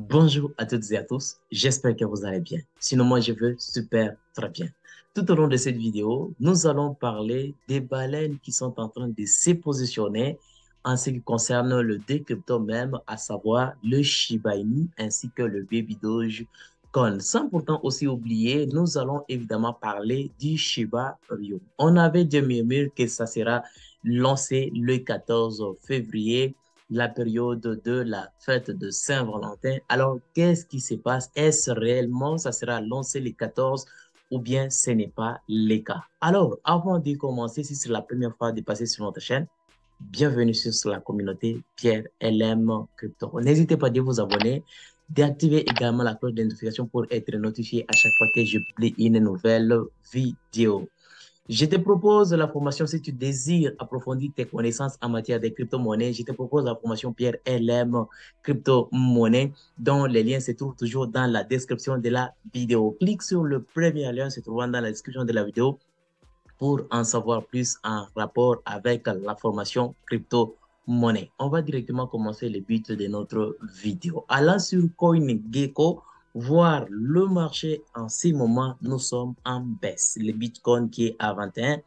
Bonjour à toutes et à tous, j'espère que vous allez bien. Sinon, moi, je veux super très bien. Tout au long de cette vidéo, nous allons parler des baleines qui sont en train de se positionner en ce qui concerne le décrypto même, à savoir le Shiba Inu ainsi que le Baby Dogecoin. Sans pourtant aussi oublier, nous allons évidemment parler du Shiba Ryu. On avait dit murmure que ça sera lancé le 14 février, la période de la fête de Saint-Valentin. Alors, qu'est-ce qui se passe? Est-ce réellement, ça sera lancé le 14 ou bien ce n'est pas le cas? Alors, avant de commencer, si c'est la première fois de passer sur notre chaîne, bienvenue sur la communauté Pierre LM Crypto. N'hésitez pas de vous abonner, d'activer également la cloche de notification pour être notifié à chaque fois que je publie une nouvelle vidéo. Je te propose la formation si tu désires approfondir tes connaissances en matière de crypto-monnaie. Je te propose la formation Pierre LM Crypto-monnaie dont les liens se trouvent toujours dans la description de la vidéo. Clique sur le premier lien se trouvant dans la description de la vidéo pour en savoir plus en rapport avec la formation crypto-monnaie. On va directement commencer le but de notre vidéo. Allant sur CoinGecko, voir le marché en ce moment, nous sommes en baisse. Le Bitcoin qui est à 21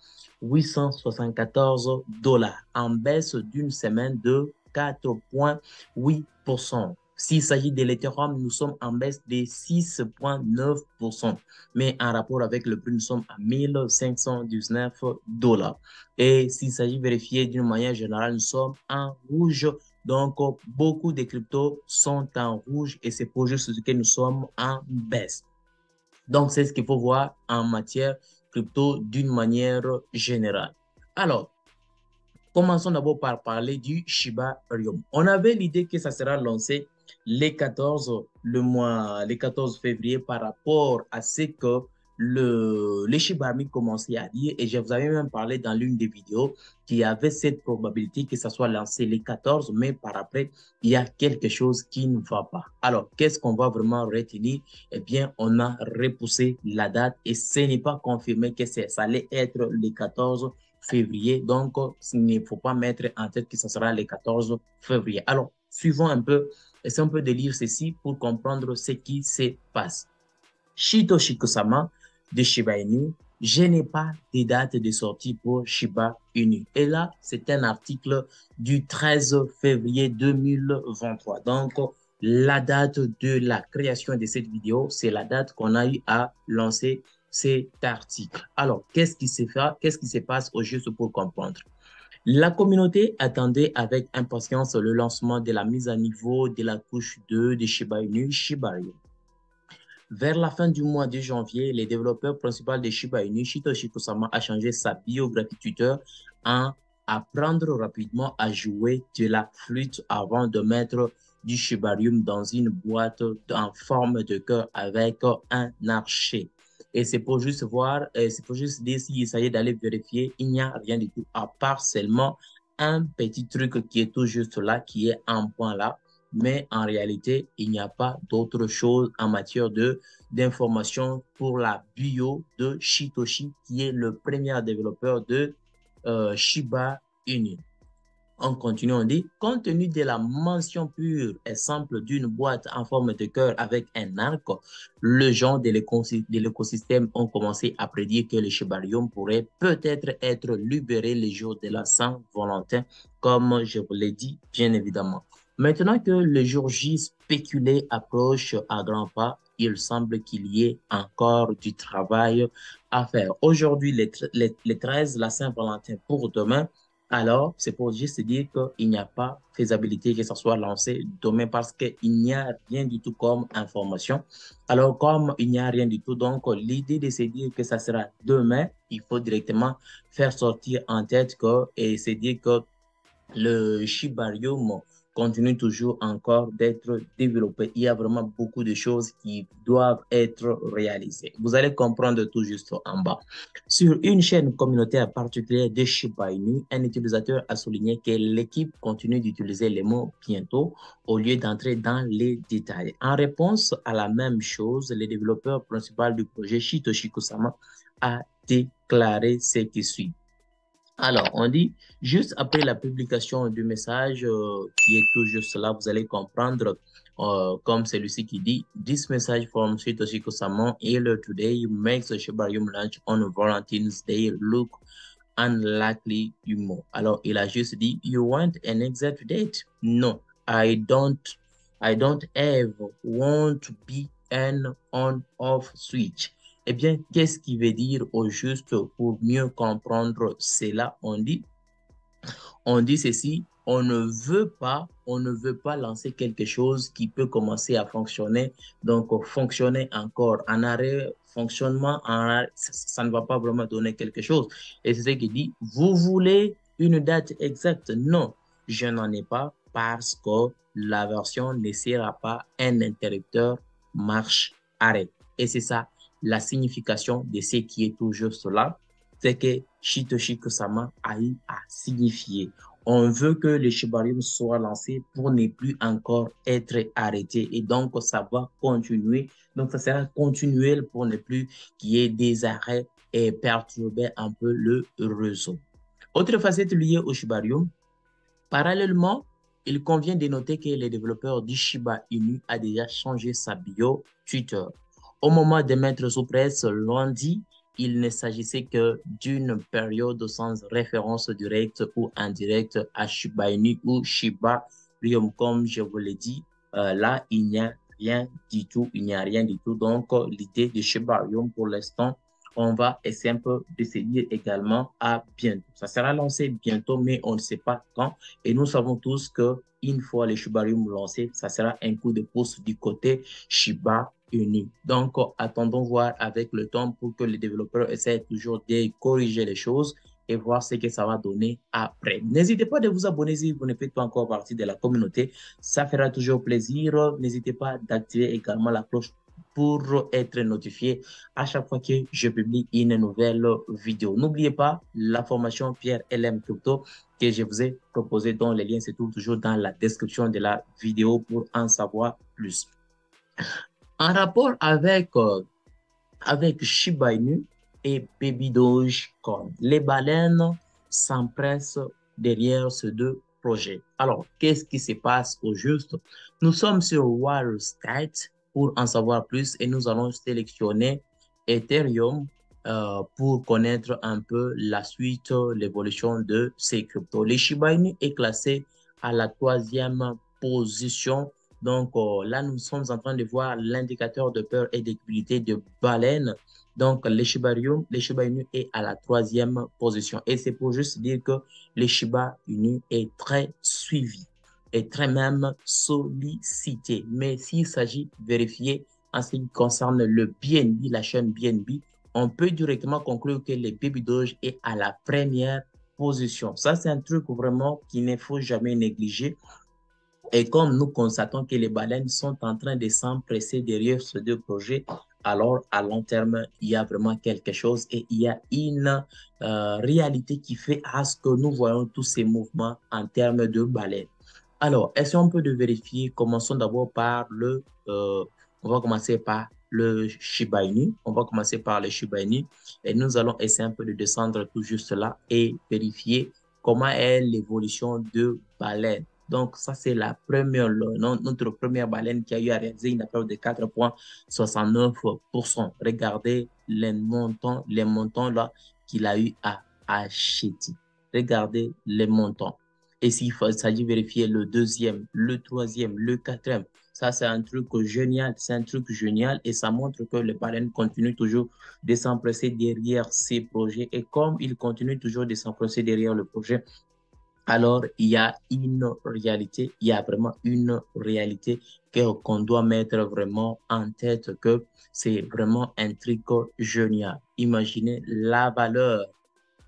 874 $, en baisse d'une semaine de 4,8%. S'il s'agit de l'Ethereum, nous sommes en baisse de 6,9%. Mais en rapport avec le prix, nous sommes à 1519 $. Et s'il s'agit de vérifier d'une manière générale, nous sommes en rouge. Donc, beaucoup de cryptos sont en rouge et c'est pour juste que nous sommes en baisse. Donc, c'est ce qu'il faut voir en matière crypto d'une manière générale. Alors, commençons d'abord par parler du Shiba Inu. On avait l'idée que ça sera lancé les 14, les 14 février par rapport à ce que les Shiba Inu commençaient à dire. Et je vous avais même parlé dans l'une des vidéos qu'il y avait cette probabilité que ça soit lancé les 14, mais par après, il y a quelque chose qui ne va pas. Alors, qu'est-ce qu'on va vraiment retenir? Eh bien, on a repoussé la date et ce n'est pas confirmé que ça allait être les 14 février. Donc, il ne faut pas mettre en tête que ce sera le 14 février. Alors, suivons un peu, essayons un peu de lire ceci pour comprendre ce qui se passe. Satoshi Kusama de Shiba Inu, je n'ai pas de date de sortie pour Shiba Inu. Et là, c'est un article du 13 février 2023. Donc, la date de la création de cette vidéo, c'est la date qu'on a eu à lancer cet article. Alors, qu'est-ce qui se fait, qu'est-ce qui se passe au juste pour comprendre? La communauté attendait avec impatience le lancement de la mise à niveau de la couche 2 de Shiba Inu, Shiba Inu. Vers la fin du mois de janvier, le développeur principal de Shiba Inu, Satoshi Kusama, a changé sa biographie Twitter en apprendre rapidement à jouer de la flûte avant de mettre du Shiba Inu dans une boîte en forme de cœur avec un archer. Et c'est pour juste voir, c'est pour juste dire s'il s'agit d'aller vérifier, il n'y a rien du tout, à part seulement un petit truc qui est tout juste là, qui est un point là. Mais en réalité, il n'y a pas d'autre chose en matière d'information pour la bio de Satoshi, qui est le premier développeur de Shiba Inu. On continue, on dit, compte tenu de la mention pure et simple d'une boîte en forme de cœur avec un arc, le genre de l'écosystème ont commencé à prédire que le Shibarium pourrait peut-être être libéré le jour de la Saint-Valentin, comme je vous l'ai dit, bien évidemment. Maintenant que le jour J spéculé approche à grands pas, il semble qu'il y ait encore du travail à faire. Aujourd'hui, les 13, la Saint-Valentin pour demain, alors, c'est pour juste dire qu'il n'y a pas faisabilité que ça soit lancé demain parce qu'il n'y a rien du tout comme information. Alors, comme il n'y a rien du tout, donc l'idée de se dire que ça sera demain, il faut directement faire sortir en tête que, et se dire que le Shibarium continue toujours encore d'être développé. Il y a vraiment beaucoup de choses qui doivent être réalisées. Vous allez comprendre tout juste en bas. Sur une chaîne communautaire particulière de Shiba Inu, un utilisateur a souligné que l'équipe continue d'utiliser les mots bientôt au lieu d'entrer dans les détails. En réponse à la même chose, le développeur principal du projet, Satoshi Kusama, a déclaré ce qui suit. Alors, on dit, juste après la publication du message qui est tout juste là, vous allez comprendre comme celui-ci qui dit, This message from Satoshi Kosamon earlier today makes the Shiba Inu launch on Valentine's Day look unlikely more. Alors, il a juste dit, You want an exact date? No, I don't ever want to be an on-off switch. Eh bien, qu'est-ce qui veut dire au juste pour mieux comprendre cela? On dit ceci, on ne veut pas lancer quelque chose qui peut commencer à fonctionner, donc fonctionner encore en arrêt, fonctionnement en arrêt, ça ne va pas vraiment donner quelque chose. Et c'est ce qu'il dit, vous voulez une date exacte? Non, je n'en ai pas parce que la version ne sera pas un interrupteur marche-arrêt. Et c'est ça la signification de ce qui est tout juste là, c'est que Satoshi Kosama a eu à signifier. On veut que le Shibarium soit lancé pour ne plus encore être arrêté. Et donc, ça va continuer. Donc, ça sera continuel pour ne plus qu'il y ait des arrêts et perturber un peu le réseau. Autre facette liée au Shibarium, parallèlement, il convient de noter que le développeur du Shiba Inu a déjà changé sa bio Twitter. Au moment de mettre sous presse lundi, il ne s'agissait que d'une période sans référence directe ou indirecte à Shiba Inu ou Shiba Ryu. Comme je vous l'ai dit, là, il n'y a rien du tout. Il n'y a rien du tout. Donc, l'idée de Shiba Ryu, pour l'instant, on va essayer un peu de se dire également à bientôt. Ça sera lancé bientôt, mais on ne sait pas quand. Et nous savons tous qu'une fois les Shiba Inu lancés, ça sera un coup de pouce du côté Shiba Inu. Donc, attendons voir avec le temps pour que les développeurs essaient toujours de corriger les choses et voir ce que ça va donner après. N'hésitez pas de vous abonner si vous ne faites pas encore partie de la communauté. Ça fera toujours plaisir. N'hésitez pas d'activer également la cloche pour être notifié à chaque fois que je publie une nouvelle vidéo. N'oubliez pas la formation Pierre LM Crypto que je vous ai proposée, dont les liens se trouvent toujours dans la description de la vidéo pour en savoir plus. En rapport avec Shiba Inu et Baby Dogecoin, les baleines s'empressent derrière ces deux projets. Alors, qu'est-ce qui se passe au juste? Nous sommes sur Wall Street pour en savoir plus et nous allons sélectionner Ethereum pour connaître un peu la suite, l'évolution de ces cryptos. Les Shiba Inu est classé à la 3e position. Donc là, nous sommes en train de voir l'indicateur de peur et d'équité de baleine. Donc, les Shiba Inu est à la 3e position. Et c'est pour juste dire que les Shiba Inu est très suivi et très même sollicité. Mais s'il s'agit de vérifier en ce qui concerne le BNB, la chaîne BNB, on peut directement conclure que le Baby Doge est à la 1re position. Ça, c'est un truc vraiment qu'il ne faut jamais négliger. Et comme nous constatons que les baleines sont en train de s'empresser derrière ces deux projets, alors à long terme, il y a vraiment quelque chose et il y a une réalité qui fait à ce que nous voyons tous ces mouvements en termes de baleines. Alors, essayons un peu de vérifier. Commençons d'abord par on va commencer par le Shiba Inu. On va commencer par le Shiba Inu et nous allons essayer un peu de descendre tout juste là et vérifier comment est l'évolution de baleine. Donc, ça, c'est notre première baleine qui a eu à réaliser une affaire de 4,69%. Regardez les montants là qu'il a eu à acheter. Regardez les montants. Et s'il s'agit de vérifier le deuxième, le troisième, le quatrième, ça, c'est un truc génial. C'est un truc génial et ça montre que les baleines continuent toujours de s'empresser derrière ces projets. Et comme ils continuent toujours de s'empresser derrière le projet, alors il y a une réalité, il y a vraiment une réalité qu'on doit mettre vraiment en tête que c'est vraiment un truc génial. Imaginez la valeur,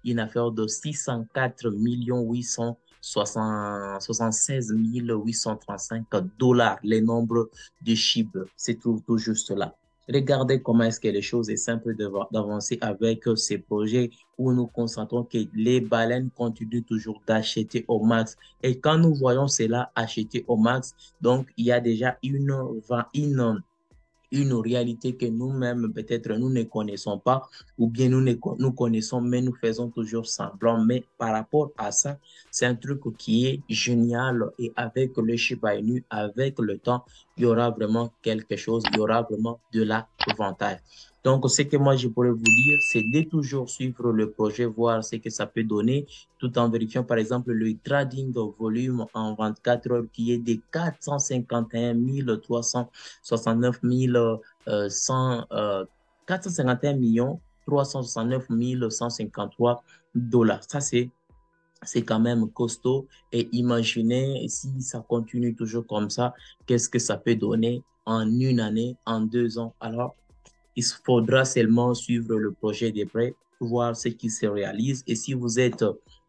une affaire de 604 876 835 $, les nombres de chiffres, c'est tout juste là. Regardez comment est-ce que les choses est simple d'avancer avec ces projets où nous constatons que les baleines continuent toujours d'acheter au max. Et quand nous voyons cela acheter au max, donc il y a déjà une une réalité que nous-mêmes, peut-être, nous ne connaissons pas, ou bien nous connaissons, mais nous faisons toujours semblant. Mais par rapport à ça, c'est un truc qui est génial et avec le Shiba Inu, avec le temps, il y aura vraiment quelque chose, il y aura vraiment de l'avantage. Donc, ce que moi, je pourrais vous dire, c'est de toujours suivre le projet, voir ce que ça peut donner, tout en vérifiant, par exemple, le trading volume en 24 heures qui est de 451 369 100, 451 369 153 dollars. Ça, c'est quand même costaud. Et imaginez si ça continue toujours comme ça, qu'est-ce que ça peut donner en une année, en 2 ans. Alors, il faudra seulement suivre le projet de près, voir ce qui se réalise. Et si vous êtes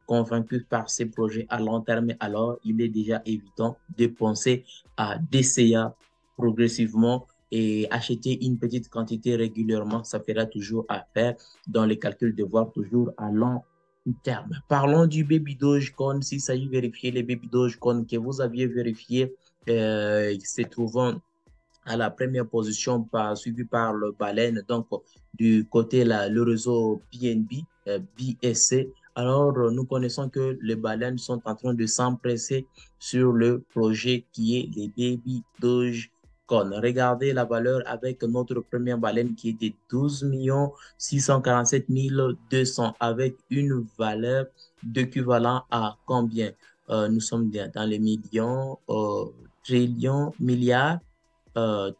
convaincu par ces projets à long terme, alors il est déjà évident de penser à DCA progressivement et acheter une petite quantité régulièrement. Ça fera toujours affaire dans les calculs de voir toujours à long terme. Parlons du Baby Dogecoin. S'il s'agit de vérifier les Baby Dogecoin que vous aviez vérifié, se trouvant à la première position, suivi par le baleine, donc du côté là, le réseau BNB, BSC. Alors, nous connaissons que les baleines sont en train de s'empresser sur le projet qui est les Baby Dogecoin. Regardez la valeur avec notre première baleine qui est de 12 647 200 avec une valeur d'équivalent à combien? Nous sommes dans les millions, trillions, milliards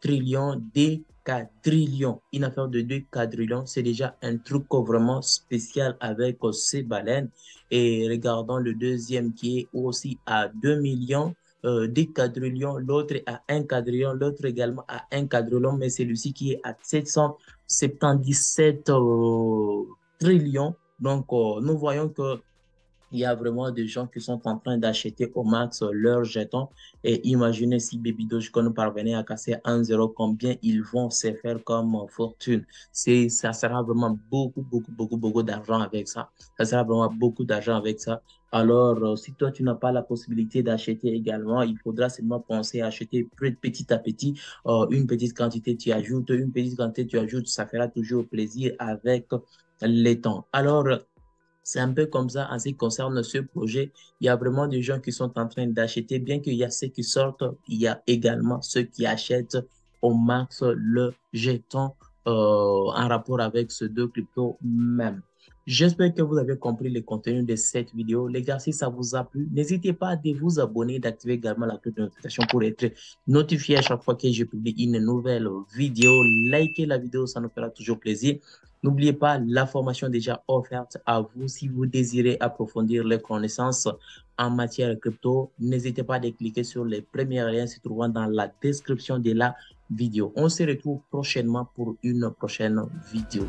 trillions, des quadrillions. Une affaire de 2 quadrillions, c'est déjà un truc vraiment spécial avec ces baleines. Et regardons le deuxième qui est aussi à 2 millions, des quadrillions, l'autre à 1 quadrillion, l'autre également à 1 quadrillion, mais celui-ci qui est à 777 trillions. Donc, nous voyons que il y a vraiment des gens qui sont en train d'acheter au max leurs jetons. Et imaginez si Baby Dogecoin parvenait à casser 1 zéro, combien ils vont se faire comme fortune. Ça sera vraiment beaucoup, beaucoup, beaucoup, beaucoup d'argent avec ça. Ça sera vraiment beaucoup d'argent avec ça. Alors, si toi, tu n'as pas la possibilité d'acheter également, il faudra seulement penser à acheter petit à petit. Une petite quantité, tu ajoutes, une petite quantité, tu ajoutes. Ça fera toujours plaisir avec les temps. Alors, c'est un peu comme ça en ce qui concerne ce projet. Il y a vraiment des gens qui sont en train d'acheter, bien qu'il y a ceux qui sortent, il y a également ceux qui achètent au max le jeton en rapport avec ces deux cryptos même. J'espère que vous avez compris le contenu de cette vidéo. Les gars, si ça vous a plu, n'hésitez pas à vous abonner, d'activer également la cloche de notification pour être notifié à chaque fois que je publie une nouvelle vidéo. Likez la vidéo, ça nous fera toujours plaisir. N'oubliez pas la formation déjà offerte à vous si vous désirez approfondir les connaissances en matière de crypto. N'hésitez pas à cliquer sur les premiers liens se trouvant dans la description de la vidéo. On se retrouve prochainement pour une prochaine vidéo.